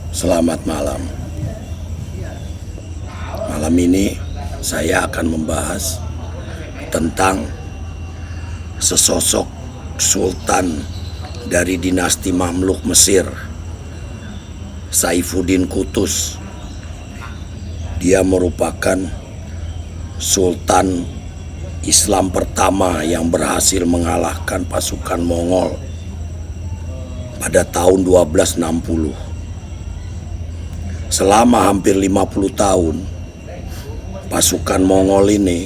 Selamat malam. Malam ini saya akan membahas tentang sesosok sultan dari dinasti Mamluk Mesir, Saifuddin Qutuz. Dia merupakan sultan Islam pertama yang berhasil mengalahkan pasukan Mongol pada tahun 1260. Selama hampir 50 tahun, pasukan Mongol ini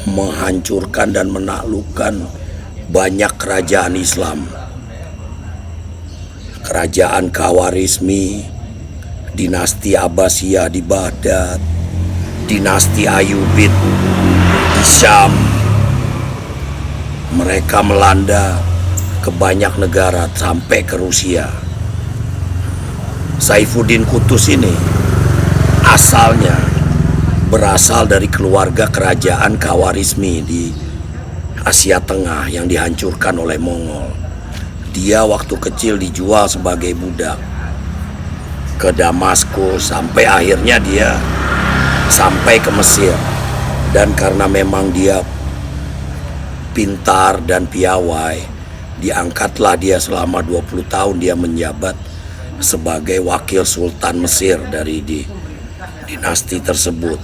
menghancurkan dan menaklukkan banyak kerajaan Islam. Kerajaan Khawarizmi, dinasti Abbasiyah di Baghdad, dinasti Ayyubid di Syam. Mereka melanda ke banyak negara sampai ke Rusia. Saifuddin Qutuz ini asalnya berasal dari keluarga kerajaan Khawarizmi di Asia Tengah yang dihancurkan oleh Mongol. Dia waktu kecil dijual sebagai budak ke Damaskus sampai akhirnya dia sampai ke Mesir. Dan karena memang dia pintar dan piawai, diangkatlah dia selama 20 tahun dia menjabat sebagai wakil sultan Mesir dari dinasti tersebut.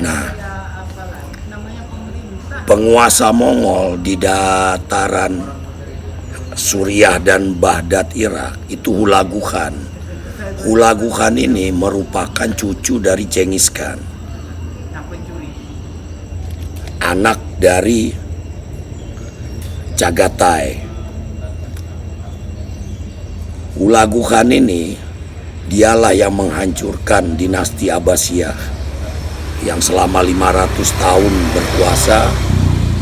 Nah, penguasa Mongol di dataran Suriah dan Baghdad Irak itu Hulagu Khan. Hulagu Khan ini merupakan cucu dari Genghis Khan, anak dari Chagatai. Hulagu Khan ini dialah yang menghancurkan dinasti Abbasiyah yang selama 500 tahun berkuasa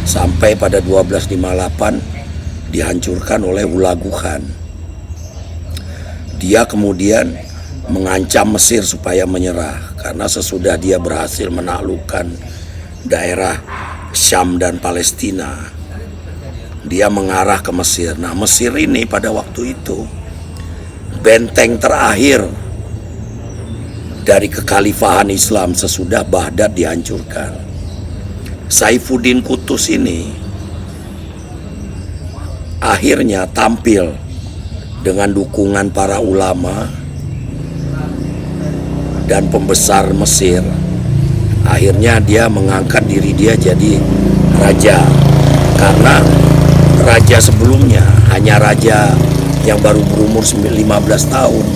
sampai pada 1258 dihancurkan oleh Hulagu Khan. Dia kemudian mengancam Mesir supaya menyerah karena sesudah dia berhasil menaklukkan daerah Syam dan Palestina, dia mengarah ke Mesir. Nah, Mesir ini pada waktu itu benteng terakhir dari kekhalifahan Islam sesudah Baghdad dihancurkan. Saifuddin Qutuz ini akhirnya tampil dengan dukungan para ulama dan pembesar Mesir. Akhirnya dia mengangkat diri dia jadi raja, karena raja sebelumnya hanya raja yang baru berumur 15 tahun.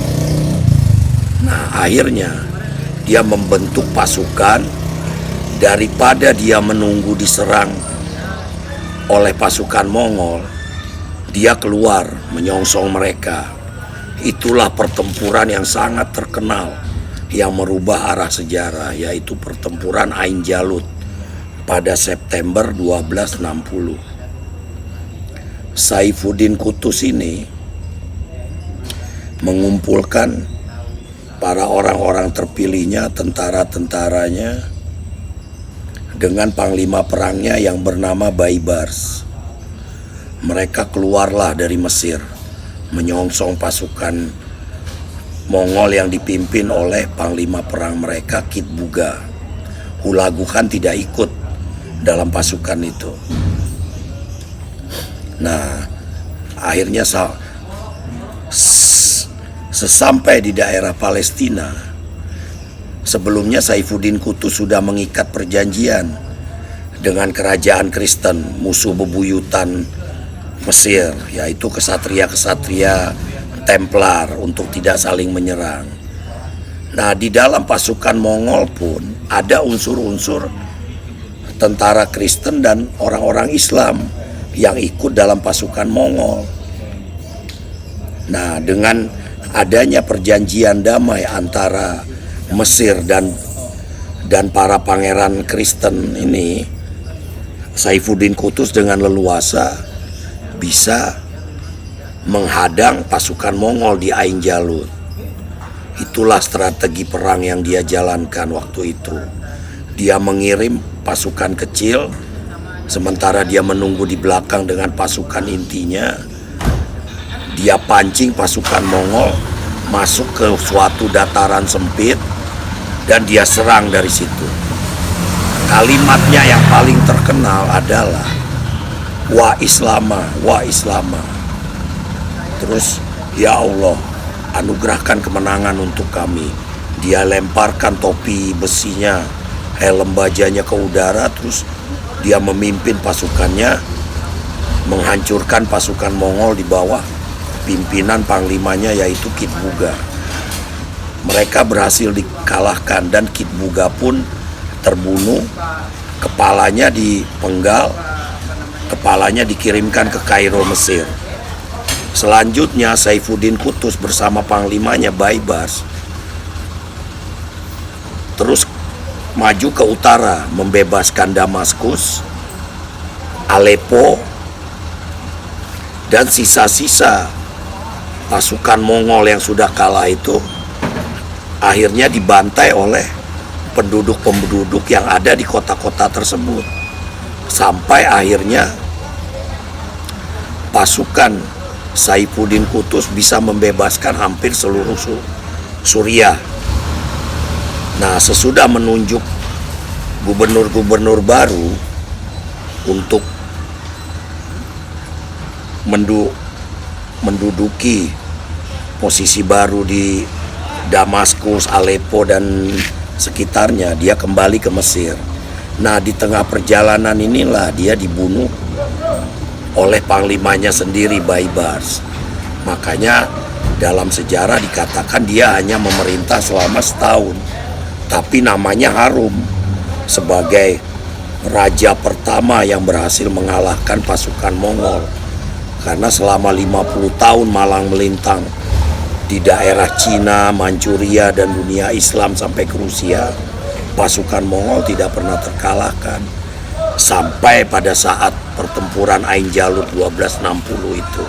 Nah, akhirnya dia membentuk pasukan. Daripada dia menunggu diserang oleh pasukan Mongol, dia keluar menyongsong mereka. Itulah pertempuran yang sangat terkenal yang merubah arah sejarah, yaitu pertempuran Ain Jalut pada September 1260. Saifuddin Qutuz ini mengumpulkan para orang-orang terpilihnya, tentara-tentaranya, dengan panglima perangnya yang bernama Baibars. Mereka keluarlah dari Mesir menyongsong pasukan Mongol yang dipimpin oleh panglima perang mereka Kitbuga. Hulagu Khan tidak ikut dalam pasukan itu. Nah, akhirnya sesampai di daerah Palestina, sebelumnya Saifuddin Qutuz sudah mengikat perjanjian dengan kerajaan Kristen, musuh bebuyutan Mesir, yaitu kesatria-kesatria Templar, untuk tidak saling menyerang. Nah, di dalam pasukan Mongol pun ada unsur-unsur tentara Kristen dan orang-orang Islam yang ikut dalam pasukan Mongol. Nah, dengan adanya perjanjian damai antara Mesir dan para pangeran Kristen ini, Saifuddin Qutuz dengan leluasa bisa menghadang pasukan Mongol di Ain Jalut. Itulah strategi perang yang dia jalankan waktu itu. Dia mengirim pasukan kecil, sementara dia menunggu di belakang dengan pasukan intinya. Dia pancing pasukan Mongol masuk ke suatu dataran sempit dan dia serang dari situ. Kalimatnya yang paling terkenal adalah wa islama, wa islama. Terus, ya Allah, anugerahkan kemenangan untuk kami. Dia lemparkan topi besinya, helm bajanya ke udara, terus dia memimpin pasukannya menghancurkan pasukan Mongol di bawah pimpinan panglimanya yaitu Kitbuga. Mereka berhasil dikalahkan dan Kitbuga pun terbunuh, kepalanya dipenggal, kepalanya dikirimkan ke Kairo, Mesir. Selanjutnya Saifuddin Qutuz bersama panglimanya Baibars terus maju ke utara, membebaskan Damaskus, Aleppo, dan sisa-sisa pasukan Mongol yang sudah kalah itu akhirnya dibantai oleh penduduk-penduduk yang ada di kota-kota tersebut. Sampai akhirnya pasukan Saifuddin Qutuz bisa membebaskan hampir seluruh Suriah. Nah, sesudah menunjuk gubernur-gubernur baru untuk menduduki posisi baru di Damaskus, Aleppo, dan sekitarnya, dia kembali ke Mesir. Nah, di tengah perjalanan inilah dia dibunuh oleh panglimanya sendiri, Baibars. Makanya dalam sejarah dikatakan dia hanya memerintah selama setahun, tapi namanya harum sebagai raja pertama yang berhasil mengalahkan pasukan Mongol. Karena selama 50 tahun malang melintang di daerah Cina, Manchuria, dan dunia Islam sampai ke Rusia, pasukan Mongol tidak pernah terkalahkan. Sampai pada saat pertempuran Ain Jalut 1260 itu.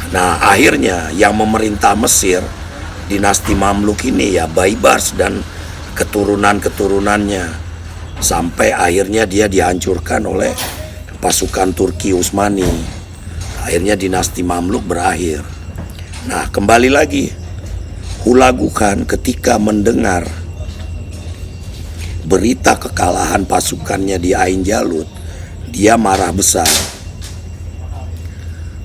Nah, akhirnya yang memerintah Mesir, dinasti Mamluk ini ya Baibars dan keturunan-keturunannya. Sampai akhirnya dia dihancurkan oleh pasukan Turki Utsmani. Akhirnya dinasti Mamluk berakhir. Nah, kembali lagi, Hulagu Khan ketika mendengar berita kekalahan pasukannya di Ain Jalut, dia marah besar.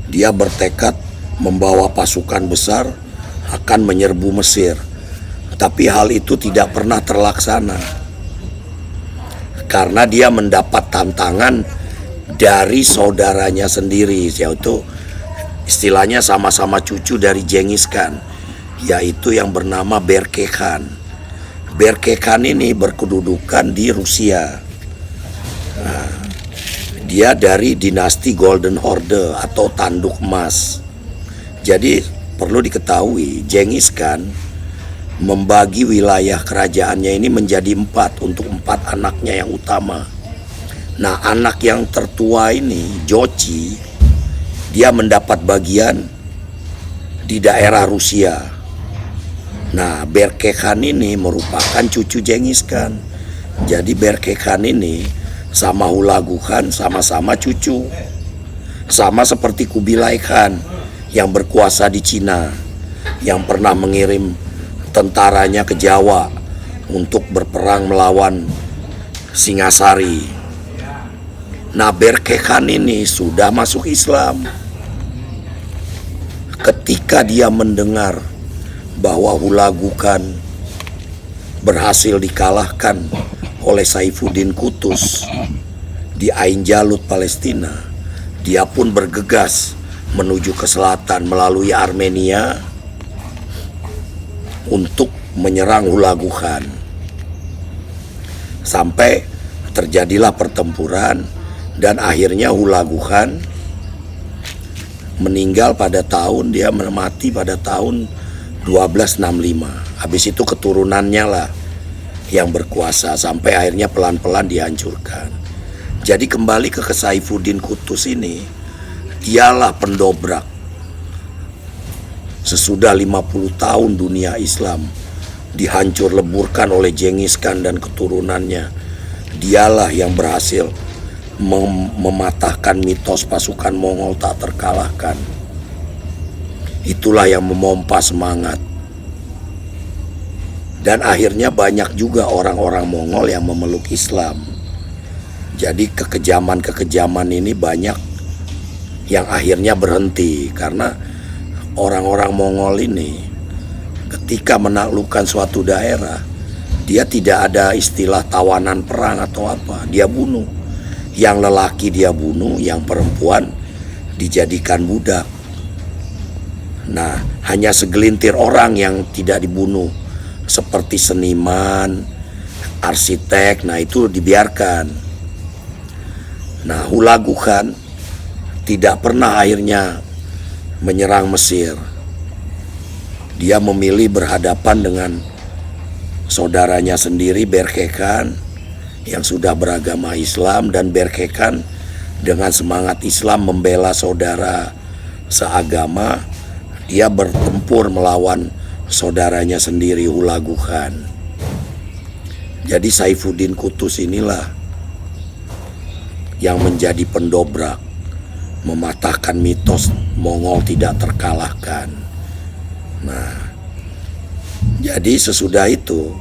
Dia bertekad membawa pasukan besar akan menyerbu Mesir. Tapi hal itu tidak pernah terlaksana karena dia mendapat tantangan dari saudaranya sendiri, yaitu istilahnya sama-sama cucu dari Genghis Khan, yaitu yang bernama Berke Khan. Berke Khan ini berkedudukan di Rusia. Nah, dia dari dinasti Golden Horde atau Tanduk Emas. Jadi perlu diketahui, Genghis Khan membagi wilayah kerajaannya ini menjadi 4 untuk 4 anaknya yang utama. Nah, anak yang tertua ini, Jochi, dia mendapat bagian di daerah Rusia. Nah, Berke Khan ini merupakan cucu Genghis Khan. Jadi Berke Khan ini sama Hulagu Khan sama-sama cucu. Sama seperti Kubilai Khan yang berkuasa di Cina, yang pernah mengirim tentaranya ke Jawa untuk berperang melawan Singasari. Nah, Berke Khan ini sudah masuk Islam. Ketika dia mendengar bahwa Hulagu Khan berhasil dikalahkan oleh Saifuddin Qutuz di Ain Jalut, Palestina, dia pun bergegas menuju ke selatan melalui Armenia untuk menyerang Hulagu Khan. Sampai terjadilah pertempuran dan akhirnya Hulagu Khan meninggal pada tahun, dia mati pada tahun 1265. Habis itu keturunannya lah yang berkuasa sampai akhirnya pelan-pelan dihancurkan. Jadi kembali ke Saifuddin Qutuz ini, dialah pendobrak. Sesudah 50 tahun dunia Islam dihancur leburkan oleh Genghis Khan dan keturunannya, dialah yang berhasil mematahkan mitos pasukan Mongol tak terkalahkan. Itulah yang memompa semangat. Dan akhirnya banyak juga orang-orang Mongol yang memeluk Islam. Jadi kekejaman-kekejaman ini banyak yang akhirnya berhenti, karena orang-orang Mongol ini ketika menaklukkan suatu daerah, dia tidak ada istilah tawanan perang atau apa, dia bunuh. Yang lelaki dia bunuh, yang perempuan dijadikan budak. Nah, hanya segelintir orang yang tidak dibunuh, seperti seniman, arsitek, nah itu dibiarkan. Nah, Hulagu Khan tidak pernah akhirnya menyerang Mesir. Dia memilih berhadapan dengan saudaranya sendiri, Berke Khan, yang sudah beragama Islam, dan Berke Khan dengan semangat Islam membela saudara seagama. Dia bertempur melawan saudaranya sendiri, Hulagu Khan. Jadi Saifuddin Qutuz inilah yang menjadi pendobrak, mematahkan mitos Mongol tidak terkalahkan. Nah, jadi sesudah itu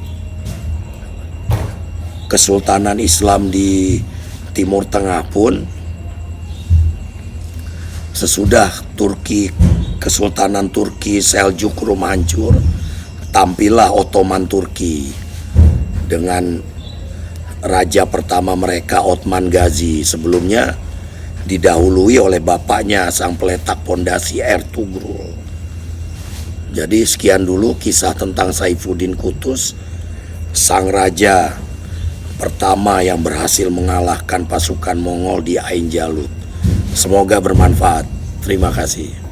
Kesultanan Islam di Timur Tengah pun, sesudah Kesultanan Turki Seljuk Rum hancur, tampillah Ottoman Turki dengan raja pertama mereka Otman Gazi. Sebelumnya didahului oleh bapaknya, sang peletak pondasi Ertugrul. Jadi sekian dulu kisah tentang Saifuddin Qutuz, sang raja pertama yang berhasil mengalahkan pasukan Mongol di Ain Jalut. Semoga bermanfaat. Terima kasih.